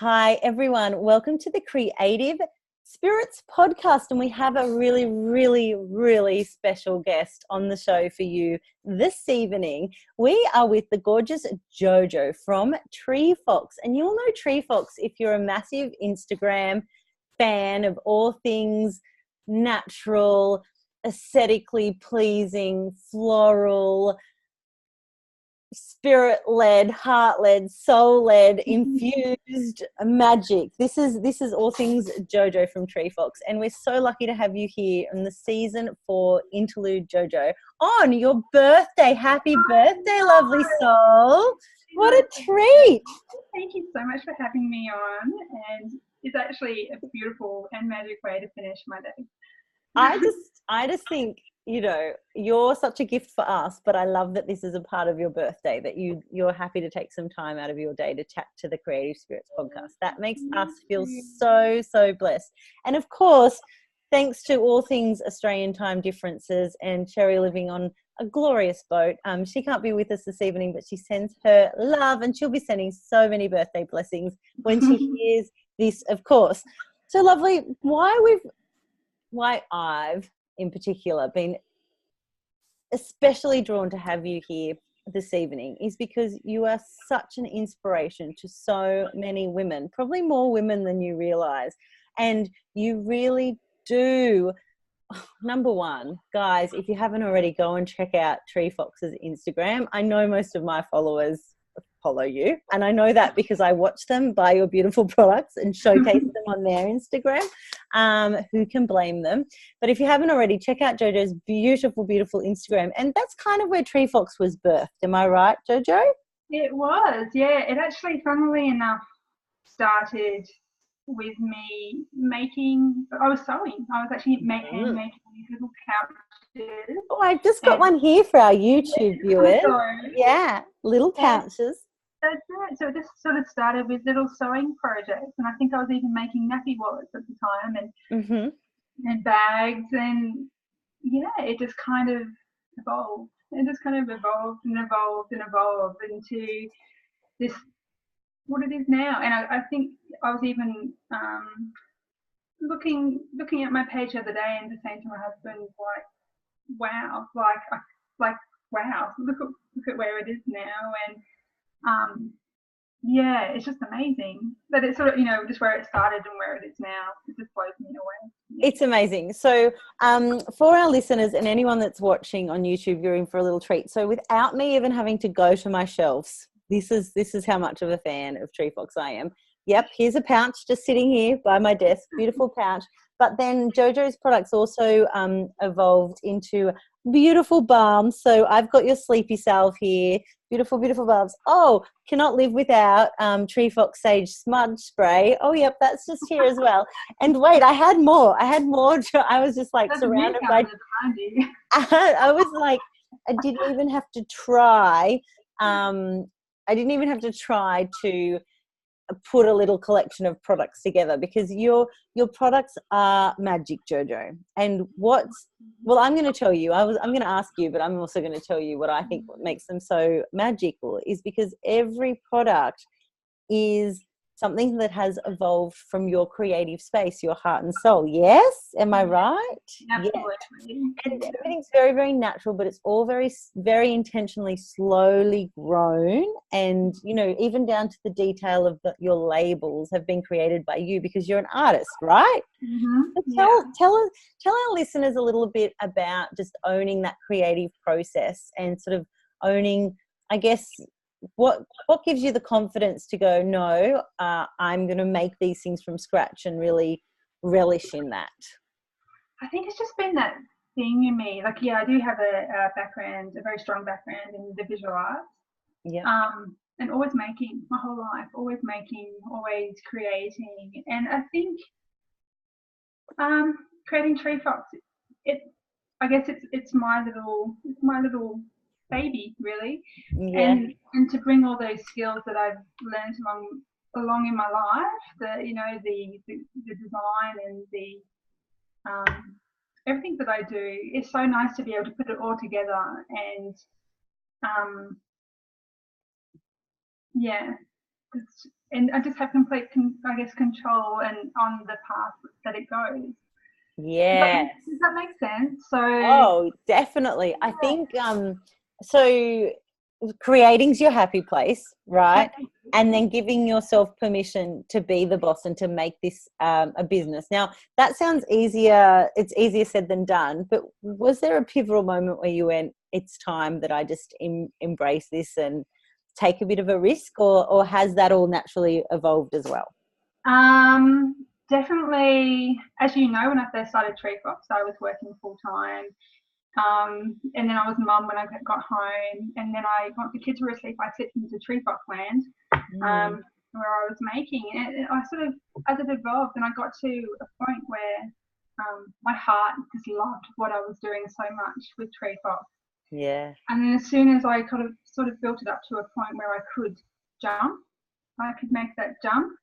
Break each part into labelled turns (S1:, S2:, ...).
S1: Hi, everyone. Welcome to the Creative Spirits podcast. And we have a really special guest on the show for you this evening. We are with the gorgeous JoJo from Treefox. And you'll know Treefox if you're a massive Instagram fan of all things natural, aesthetically pleasing, floral, spirit-led, heart-led, soul-led, infused magic. This is all things JoJo from Treefox, and we're so lucky to have you here on the season 4 Interlude JoJo on your birthday. Happy birthday, lovely soul. What a treat.
S2: Thank you so much for having me on, and it's actually a beautiful and magic way to finish my day.
S1: I just think, you know, you're such a gift for us, but I love that this is a part of your birthday, that you're happy to take some time out of your day to chat to the Creative Spirits podcast. That makes us feel so blessed. And of course, thanks to all things Australian time differences and Cherry living on a glorious boat. She can't be with us this evening, but she sends her love, and she'll be sending so many birthday blessings when she hears this, of course. So lovely. Why I've in particular been especially drawn to have you here this evening is because you are such an inspiration to so many women, probably more women than you realize. And you really do. Number one, guys, if you haven't already, go and check out Treefox's Instagram. I know most of my followers follow you, and I know that because I watch them buy your beautiful products and showcase them on their Instagram. Who can blame them? But if you haven't already, check out JoJo's beautiful Instagram, and that's kind of where Treefox was birthed. Am I right, JoJo?
S2: It was, yeah. It actually, funnily enough, started with me I was sewing. I was actually hand making these little couches.
S1: Oh, I've just got one here for our YouTube viewers. Yeah, little couches.
S2: That's it. So it just sort of started with little sewing projects, and I think I was even making nappy wallets at the time, and bags, and it just kind of evolved. It just kind of evolved into this, what it is now. And I think I was even looking at my page the other day and just saying to my husband, like, wow, wow, look at where it is now. And it's just amazing that it's sort of, just where it started and where it is now. It just blows me away. Yeah.
S1: It's amazing. So for our listeners and anyone that's watching on YouTube, you're in for a little treat. So without me even having to go to my shelves, this is how much of a fan of Treefox I am. Yep, here's a pouch just sitting here by my desk, beautiful pouch. But then JoJo's products also evolved into beautiful balms. So I've got your sleepy salve here, beautiful balms. Oh, cannot live without Treefox Sage Smudge Spray. Oh, yep, that's just here as well. And wait, I had more. I was just like surrounded by. I was like, I didn't even have to try. I didn't even have to try to put a little collection of products together, because your products are magic, JoJo. And I'm going to tell you, I'm going to ask you, but I'm also going to tell you what I think makes them so magical is because every product is something that has evolved from your creative space, your heart and soul. Yes? Am I right?
S2: Absolutely.
S1: Yeah. And everything's very natural, but it's all very intentionally, slowly grown. And, even down to the detail of your labels have been created by you because you're an artist, right? So tell our listeners a little bit about just owning that creative process and sort of owning, I guess, what gives you the confidence to go, no, I'm going to make these things from scratch and really relish in that?
S2: I think it's just been that thing in me. Like, I do have a very strong background in the visual arts.
S1: Yeah.
S2: And always making my whole life, always creating. And I think creating Treefox, I guess it's my little baby, really.
S1: Yeah.
S2: And to bring all those skills that I've learned along in my life, the design and the everything that I do, it's so nice to be able to put it all together and and I just have complete, I guess, control and on the path that it goes.
S1: Yeah.
S2: Does that make sense? So
S1: Oh, definitely. I think so creating's your happy place, right? And then giving yourself permission to be the boss and to make this a business. Now, that sounds easier. It's easier said than done. But was there a pivotal moment where you went, it's time that I just embrace this and take a bit of a risk, or has that all naturally evolved as well?
S2: Definitely, as you know, when I first started Treefox, I was working full time. And then I was mum when I got home, and then once the kids were asleep, I slipped into Treefox land, where I was making. And I sort of, as it evolved, and I got to a point where my heart just loved what I was doing so much with Treefox.
S1: Yeah.
S2: And then as soon as I sort of built it up to a point where I could jump, I could make that jump,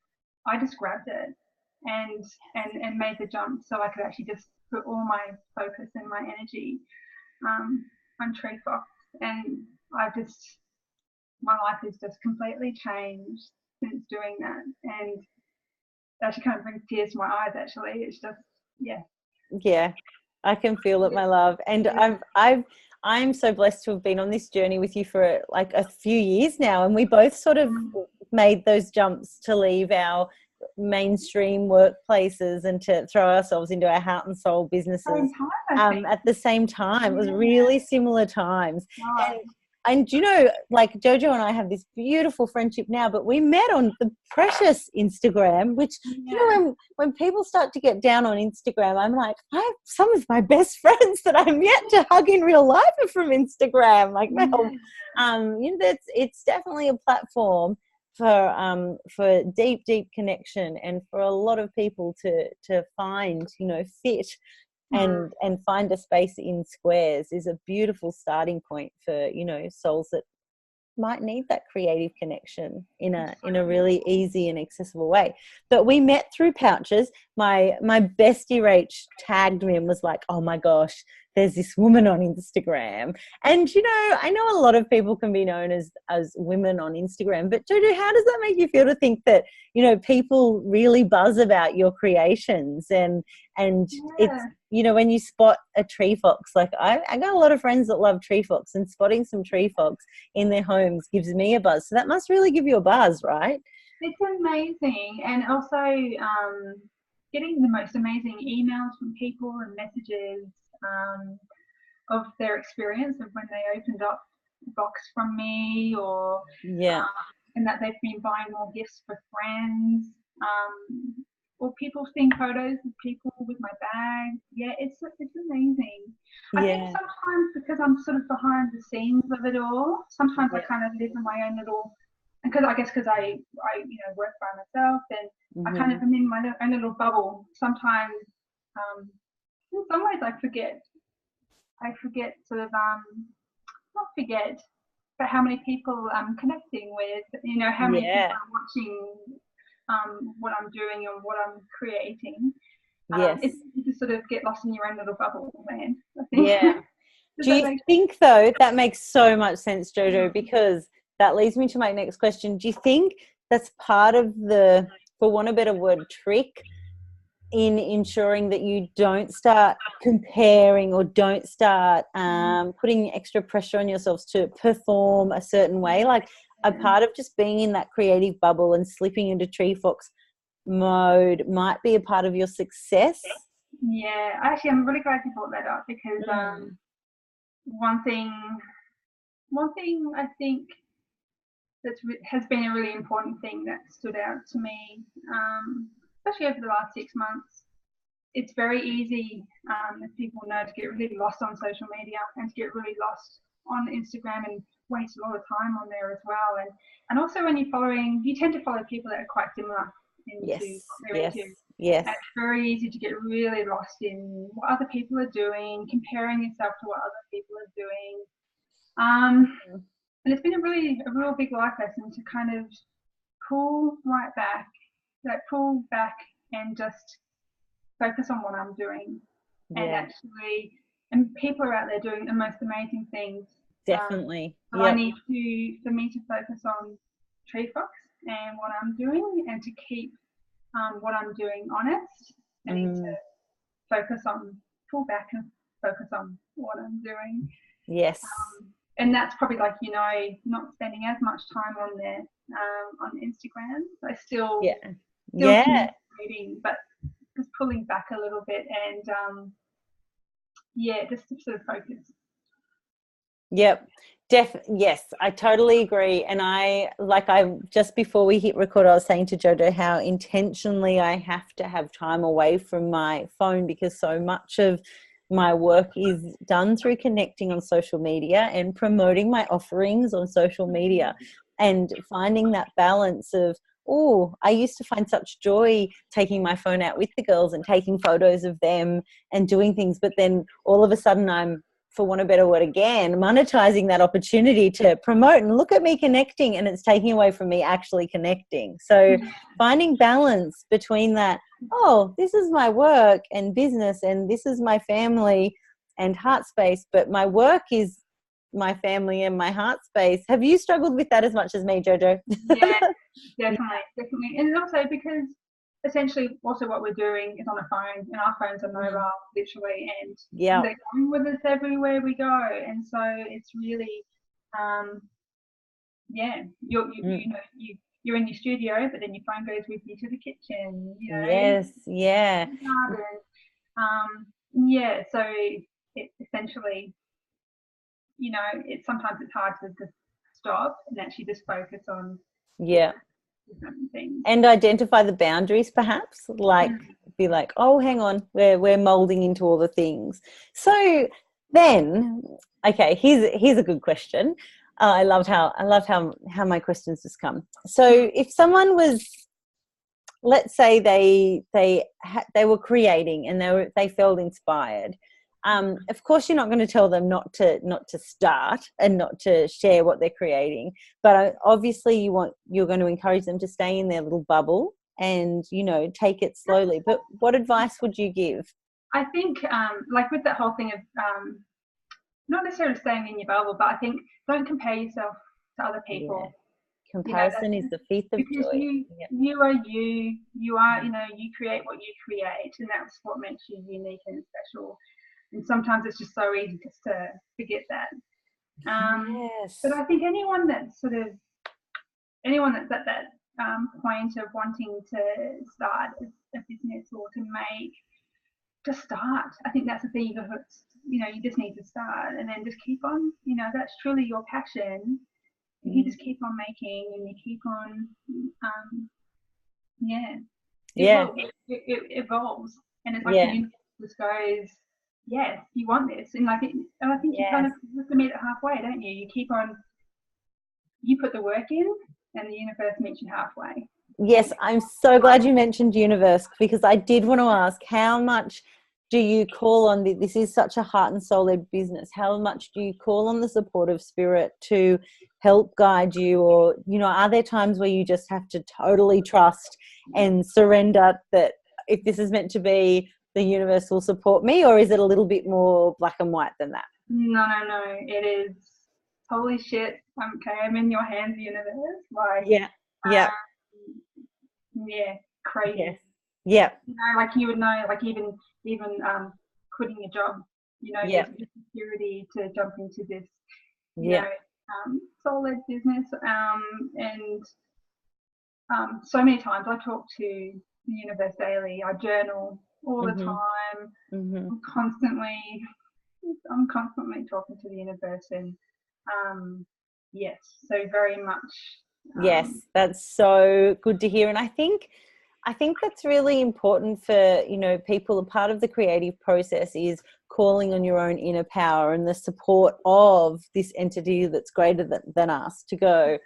S2: I just grabbed it and made the jump so I could actually just put all my focus and my energy on Treefox. And my life has just completely changed since doing that. And it actually kind of brings tears to my eyes, actually. It's just, yeah.
S1: Yeah, I can feel it, my love. And I'm so blessed to have been on this journey with you for like a few years now. And we both sort of made those jumps to leave our mainstream workplaces and to throw ourselves into our heart and soul businesses at the same time. It was really similar times. And you know, like JoJo and I have this beautiful friendship now, but we met on the precious Instagram, which, you know, when people start to get down on Instagram, I'm like, some of my best friends that I'm yet to hug in real life are from Instagram. Like, you know, it's definitely a platform for deep connection, and for a lot of people to find, you know, fit and find a space in Squares is a beautiful starting point for, you know, souls that might need that creative connection in a really easy and accessible way. But we met through pouches. My bestie Rach tagged me and was like, oh my gosh, there's this woman on Instagram. And, you know, I know a lot of people can be known as women on Instagram, but Jojo, how does that make you feel to think that, you know, people really buzz about your creations and it's, you know, when you spot a Treefox, like I got a lot of friends that love Treefox, and spotting some Treefox in their homes gives me a buzz. So that must really give you a buzz, right?
S2: It's amazing. And also getting the most amazing emails from people and messages of their experience of when they opened up a box from me, or and that they've been buying more gifts for friends, or people seeing photos of people with my bag. Yeah, it's amazing. I think sometimes because I'm sort of behind the scenes of it all, sometimes I kind of live in my own little, because I you know, work by myself, and I kind of am in my own little bubble. Sometimes in some ways I forget sort of not forget, but how many people I'm connecting with, you know, how many people are watching what I'm doing and what I'm creating. It's you just sort of get lost in your own little bubble, man. I think.
S1: Yeah. Do you think, though, that makes so much sense, JoJo, because that leads me to my next question. Do you think that's part of the, for want of a better word, trick in ensuring that you don't start comparing or don't start putting extra pressure on yourselves to perform a certain way? Like, a part of just being in that creative bubble and slipping into Treefox mode might be a part of your success?
S2: Yeah, actually, I'm really glad you brought that up, because one thing I think has been a really important thing that stood out to me, especially over the last 6 months. It's very easy, as people know, to get really lost on social media and to get really lost on Instagram and waste a lot of time on there as well. And also when you tend to follow people that are quite similar into what they're into.
S1: Yes.
S2: And it's very easy to get really lost in what other people are doing, comparing yourself to what other people are doing. And it's been a real big life lesson to kind of pull back and just focus on what I'm doing. And people are out there doing the most amazing things.
S1: Definitely.
S2: I need for me to focus on Treefox and what I'm doing, and to keep what I'm doing honest. I need to pull back and focus on what I'm doing.
S1: Yes.
S2: And that's probably like, not spending as much time on there on Instagram. I still communicating, but just pulling back a little bit and just to sort of focus.
S1: Yep. Yes, I totally agree. And I just before we hit record, I was saying to JoJo how intentionally I have to have time away from my phone, because so much of my work is done through connecting on social media and promoting my offerings on social media, and finding that balance of, I used to find such joy taking my phone out with the girls and taking photos of them and doing things. But then all of a sudden I'm, for want of a better word again, monetizing that opportunity to promote and look at me connecting, and it's taking away from me actually connecting. So finding balance between that, this is my work and business, and this is my family and heart space, but my work is my family and my heart space. Have you struggled with that as much as me, JoJo?
S2: Yeah, definitely. And also because essentially also what we're doing is on a phone, and our phones are mobile, literally, and they're going with us everywhere we go. And so it's really, you're in your studio, but then your phone goes with you to the kitchen.
S1: Yes, yeah.
S2: So it essentially, sometimes it's hard to just stop and actually just focus on different things.
S1: And identify the boundaries, perhaps, be like, hang on, we're molding into all the things. So then, okay, here's a good question. I love how my questions just come. So if someone was, let's say they were creating and they felt inspired. Of course, you're not going to tell them not to start and not to share what they're creating, but obviously you're going to encourage them to stay in their little bubble and take it slowly. But what advice would you give?
S2: I think with that whole thing of not necessarily staying in your bubble, but I think don't compare yourself to other people.
S1: Yeah. Comparison is the thief of joy.
S2: You are you are you create what you create, and that's what makes you unique and special. And sometimes it's just so easy just to forget that. But I think anyone that's at that point of wanting to start a business or to start, I think that's the thing. You just need to start, and then just keep on. That's truly your passion. You just keep on making, and you keep on. It evolves, and it's like the universe just goes. Yes, you want this, and I think you kind of have to meet it halfway, don't you? You keep on. You put the work in, and the universe meets you halfway.
S1: Yes, I'm so glad you mentioned universe, because I did want to ask, how much do you call on this is such a heart and soul led business. How much do you call on the support of spirit to help guide you, or are there times where you just have to totally trust and surrender that if this is meant to be, the universe will support me, or is it a little bit more black and white than that?
S2: No. It is, holy shit. Okay, I'm in your hands, universe. Crazy.
S1: Yes. Yeah.
S2: You would know, even quitting your job, there's security to jump into this, soul-led business. And so many times I talk to the universe daily. I journal all the time. I'm constantly talking to the universe, and so very much.
S1: Yes, that's so good to hear. And I think that's really important for, people. A part of the creative process is calling on your own inner power and the support of this entity that's greater than us to go,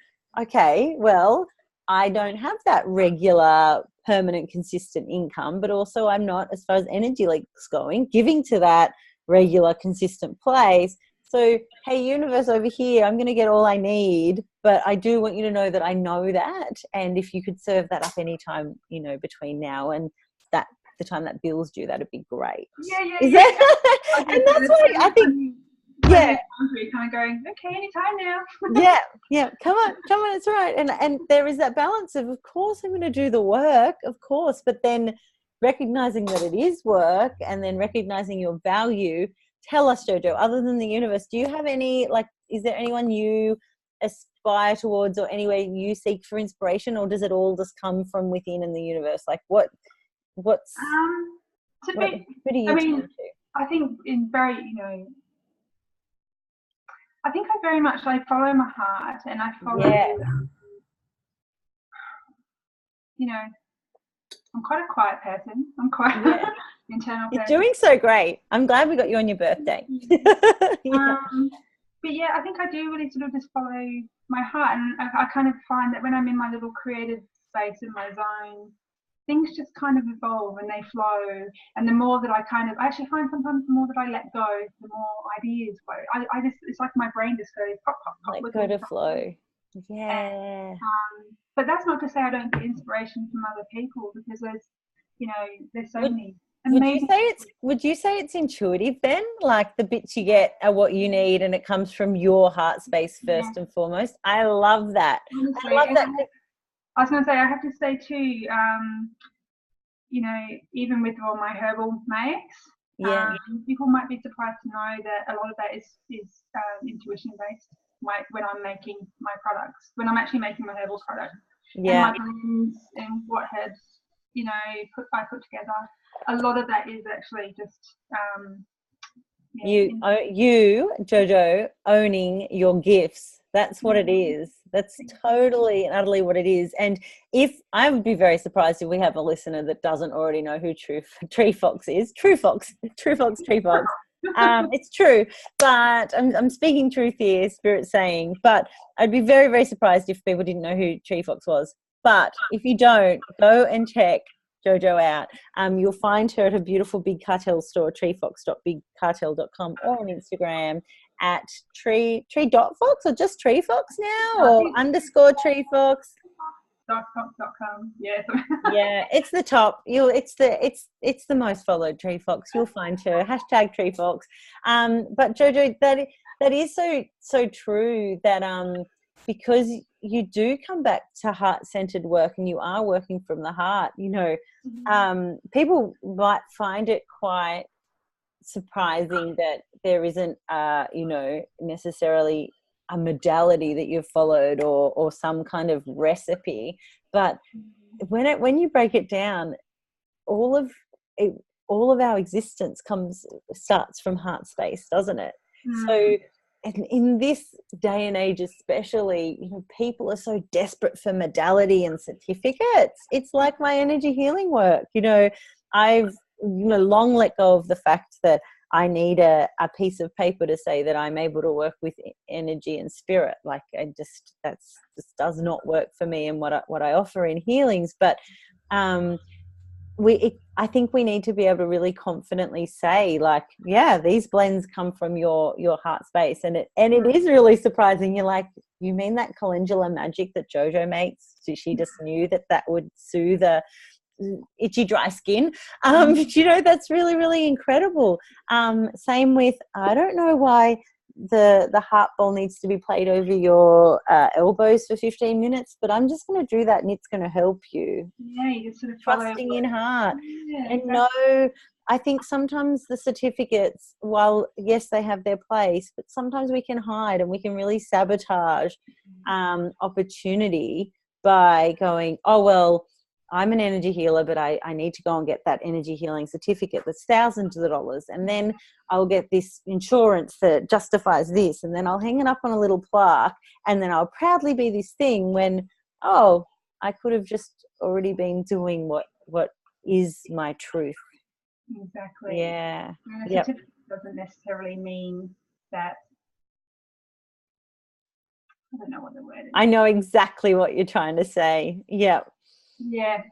S1: okay, well, I don't have that regular, permanent, consistent income, but also I'm not, as far as energy leaks going, giving to that regular, consistent place. So, hey, universe over here, I'm going to get all I need, but I do want you to know that I know that. And if you could serve that up anytime, between now and the time that bill's due, that'd be great.
S2: Yeah.
S1: And that's why I think, Yeah.
S2: Hungry, kind of going, okay, anytime now.
S1: Yeah. Come on, it's all right. And there is that balance of course, I'm going to do the work, of course, but then recognizing that it is work and then recognizing your value. Tell us, JoJo, other than the universe, do you have any, like, is there anyone you aspire towards or anywhere you seek for inspiration, or does it all just come from within in the universe? Like who do you turn to?
S2: I think I think I very much follow my heart, and I follow, I'm quite a quiet person. I'm quite internal person.
S1: You're doing so great. I'm glad we got you on your birthday.
S2: But yeah, I think I do really sort of just follow my heart, and I kind of find that when I'm in my little creative space in my zone, things just kind of evolve and they flow. And the more that I actually find sometimes the more that I let go, the more ideas flow. It's like my brain just goes pop, pop, pop.
S1: Let go to flow. Yeah.
S2: And, but that's not to say I don't get inspiration from other people, because there's so many.
S1: Would you say it's intuitive then? Like the bits you get are what you need and it comes from your heart space first and foremost? I love that.
S2: Honestly,
S1: I love that.
S2: I was going to say, I have to say too, even with all my herbal makes, people might be surprised to know that a lot of that is intuition based. When I'm making my products, when I'm actually making my herbal product, and my blends and what herbs I put together, a lot of that is actually just
S1: you JoJo, owning your gifts. That's what it is. That's totally and utterly what it is. And if I would be very surprised if we have a listener that doesn't already know who Treefox is. Treefox. It's true, but I'm speaking truth here, Spirit saying. But I'd be very, very surprised if people didn't know who Treefox was. But if you don't, go and check JoJo out. You'll find her at a beautiful Big Cartel store, treefox.bigcartel.com, or on Instagram at tree.fox, or just Treefox now, or underscore Treefox. Yeah, it's the top. It's the most followed Treefox. You'll find her. Hashtag Treefox. But JoJo, that is so true that because you do come back to heart-centered work and you are working from the heart, people might find it quite surprising that there isn't necessarily a modality that you've followed or some kind of recipe, but when you break it down, all of our existence starts from heart space, doesn't it? So in this day and age especially, people are so desperate for modality and certificates. It's like my energy healing work. I've long let go of the fact that I need a piece of paper to say that I'm able to work with energy and spirit. Like that just does not work for me and what I offer in healings. But I think we need to be able to really confidently say, like, yeah, these blends come from your heart space, and it is really surprising. You're like, you mean that calendula magic that JoJo makes? She just knew that would soothe a itchy dry skin. That's really, really incredible. Same with, I don't know why the heart bowl needs to be played over your elbows for 15 minutes, but I'm just going to do that and it's going to help you.
S2: Yeah, you just sort of
S1: trusting in heart.
S2: Yeah,
S1: and no, I think sometimes the certificates, while yes, they have their place, but sometimes we can hide and we can really sabotage opportunity by going, oh, well, I'm an energy healer, but I need to go and get that energy healing certificate that's thousands of dollars. And then I'll get this insurance that justifies this. And then I'll hang it up on a little plaque. And then I'll proudly be this thing when, oh, I could have just already been doing what is my truth.
S2: Exactly.
S1: Yeah.
S2: And a certificate doesn't necessarily mean that. I don't know what the word is.
S1: I know exactly what you're trying to say. Yeah.
S2: Yeah.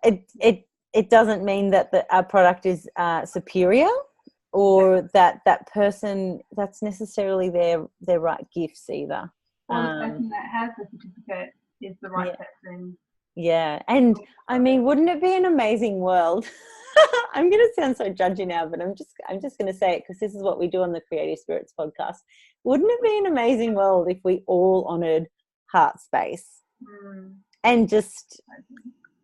S1: It doesn't mean that our product is superior, or that person, that's necessarily their right gifts either.
S2: Or the person that has the certificate is the right person
S1: Yeah. And I mean, wouldn't it be an amazing world? I'm going to sound so judgy now, but I'm just going to say it because this is what we do on the Creative Spirits podcast. Wouldn't it be an amazing world if we all honored heart space and just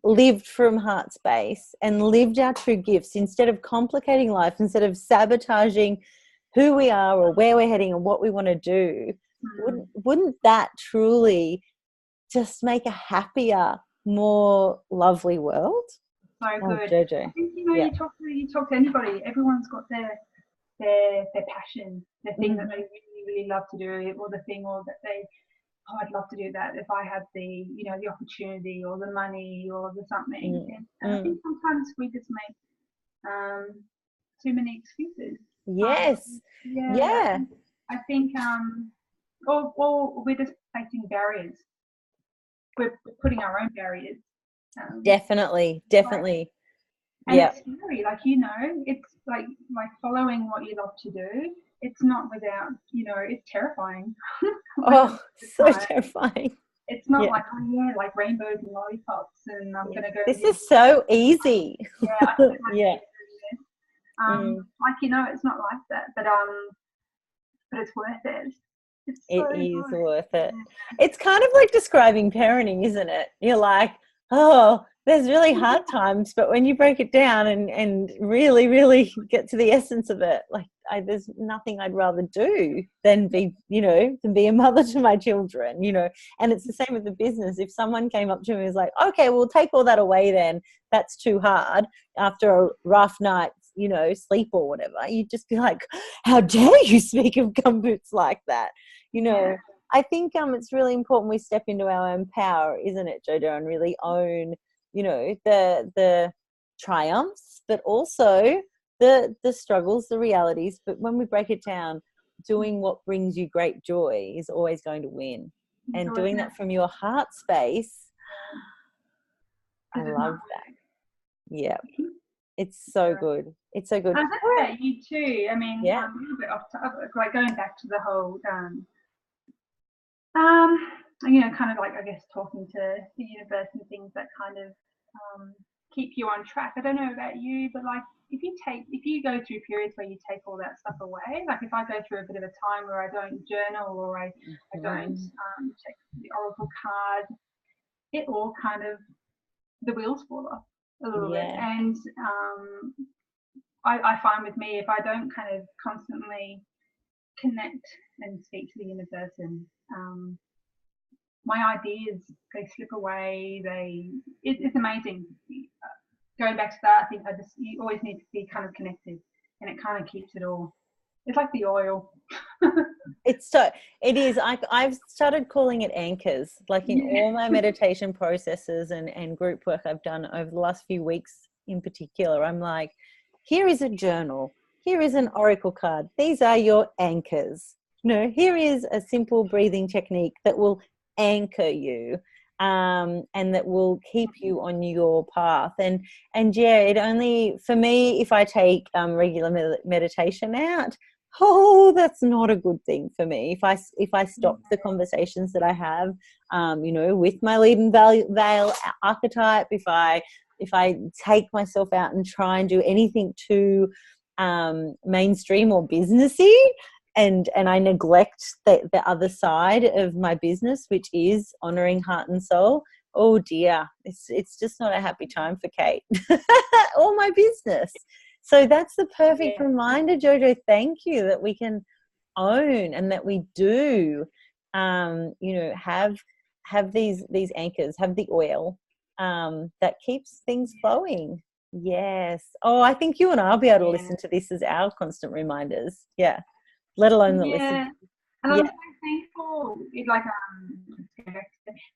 S1: lived from heart space and lived our true gifts instead of complicating life, instead of sabotaging who we are or where we're heading and what we want to do? Wouldn't that truly just make a happier, more lovely world?
S2: So good.
S1: JoJo.
S2: I think, you talk to anybody, everyone's got their passion, their thing that they really, really love to do, or the thing, or that they, I'd love to do that if I had the, the opportunity or the money or the something. And I think sometimes we just make too many excuses.
S1: Yes. Yeah.
S2: I think or we're just facing barriers. We're putting our own barriers.
S1: Definitely.
S2: And it's scary, it's like following what you love to do. It's not without, it's terrifying.
S1: So terrifying.
S2: It's not like rainbows and lollipops, and I'm gonna go.
S1: This is so easy.
S2: Yeah. It's not like that, but it's worth it.
S1: It is worth it. It's kind of like describing parenting, isn't it? You're like, oh, there's really hard times, but when you break it down and really, really get to the essence of it, there's nothing I'd rather do than be a mother to my children, And it's the same with the business. If someone came up to me and was like, okay, we'll take all that away then, that's too hard after a rough night's, sleep or whatever, you'd just be like, how dare you speak of gumboots like that? I think it's really important we step into our own power, isn't it, JoJo, and really own, the triumphs, but also the struggles, the realities. But when we break it down, doing what brings you great joy is always going to win. And doing that from your heart space, I love that. Yeah. It's so good. It's so good.
S2: I think about you too. I mean, a little bit off topic, going back to the whole, kind of I guess talking to the universe and things that kind of keep you on track. I don't know about you, but if you go through periods where you take all that stuff away, if I go through a bit of a time where I don't journal or I don't check the oracle card, it all kind of, the wheels fall off a little bit. And I find with me, if I don't kind of constantly connect and speak to the universe, and my ideas, they slip away. It's amazing. Going back to that, I think you always need to be kind of connected, and it kind of keeps it all. It's like the oil.
S1: It is. I've started calling it anchors. In all my meditation processes and group work I've done over the last few weeks in particular, I'm like, here is a journal. Here is an oracle card. These are your anchors. Here is a simple breathing technique that will anchor you, and that will keep you on your path. And it only, for me, if I take regular meditation out, that's not a good thing for me. If I stop the conversations that I have, with my lead and veil archetype, if I take myself out and try and do anything too mainstream or businessy, and I neglect the other side of my business, which is honoring heart and soul, oh dear, it's just not a happy time for Kate or my business. So that's the perfect reminder, JoJo. Thank you, that we can own and that we do, have these anchors, have the oil that keeps things flowing. Yes. Oh, I think you and I'll be able to listen to this as our constant reminders. Yeah. Let alone the listen.
S2: And I'm so thankful,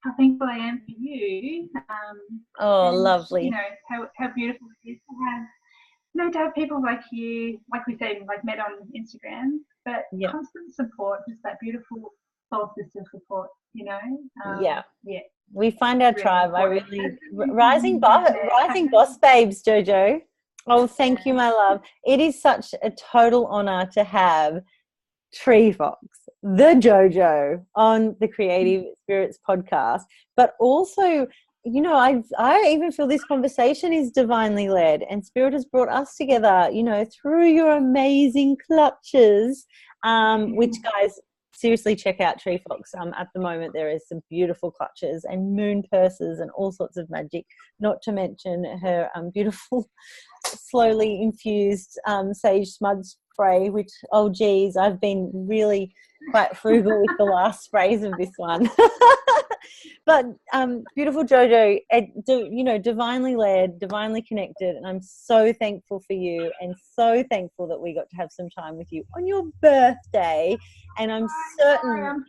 S2: how thankful I am for you.
S1: Lovely.
S2: How beautiful it is to have people like you, like we say, met on Instagram, but constant support, just that beautiful soul sister support,
S1: We find our tribe. Rising boss babes, JoJo. Oh, thank you, my love. It is such a total honor to have Treefox, the JoJo, on the Creative Spirits podcast, but also you know, I even feel this conversation is divinely led, and Spirit has brought us together, you know, through your amazing clutches, which, guys, seriously check out Treefox. At the moment there is some beautiful clutches and moon purses and all sorts of magic, not to mention her beautiful slowly infused sage smudge spray, which, oh geez, I've been really quite frugal with the last sprays of this one. But beautiful JoJo, you know, divinely led, divinely connected, and I'm so thankful for you, and so thankful that we got to have some time with you on your birthday. And I'm certain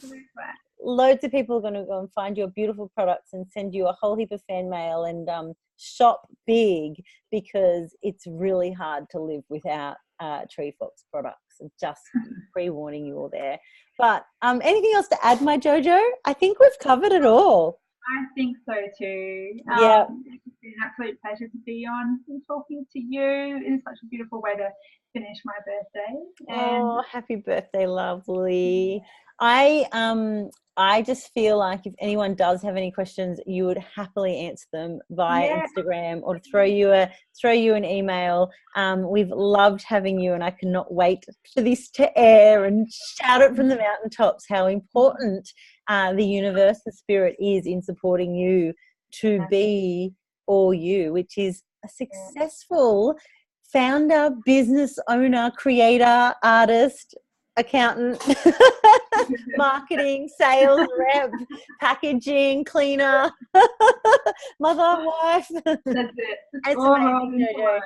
S1: loads of people are going to go and find your beautiful products and send you a whole heap of fan mail, and shop big, because it's really hard to live without Treefox products. Just pre-warning you all there. But anything else to add, my JoJo? I think we've covered it all.
S2: I think so too.
S1: Yeah.
S2: It's been an absolute pleasure to be on and talking to you. It's such a beautiful way to finish my birthday.
S1: Oh, happy birthday, lovely. I just feel like if anyone does have any questions, you would happily answer them via Instagram, or throw you an email. We've loved having you, and I cannot wait for this to air and shout it from the mountaintops how important the universe, the spirit, is in supporting you to be all you, which is a successful founder, business owner, creator, artist, accountant, marketing, sales rep, packaging, cleaner, mother, wife.
S2: That's it.
S1: It's amazing, JoJo.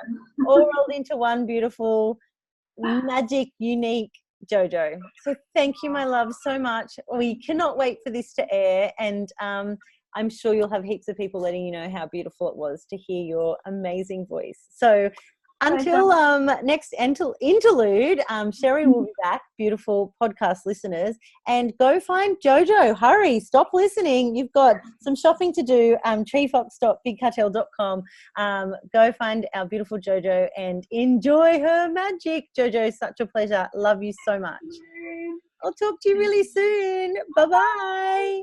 S1: All rolled into one beautiful, magic, unique JoJo. So thank you, my love, so much. We cannot wait for this to air, and I'm sure you'll have heaps of people letting you know how beautiful it was to hear your amazing voice. So until next interlude, Sherry will be back, beautiful podcast listeners, and go find JoJo. Hurry, stop listening. You've got some shopping to do. Treefox.bigcartel.com. Go find our beautiful JoJo and enjoy her magic. JoJo, such a pleasure. Love you so much. I'll talk to you really soon. Bye-bye.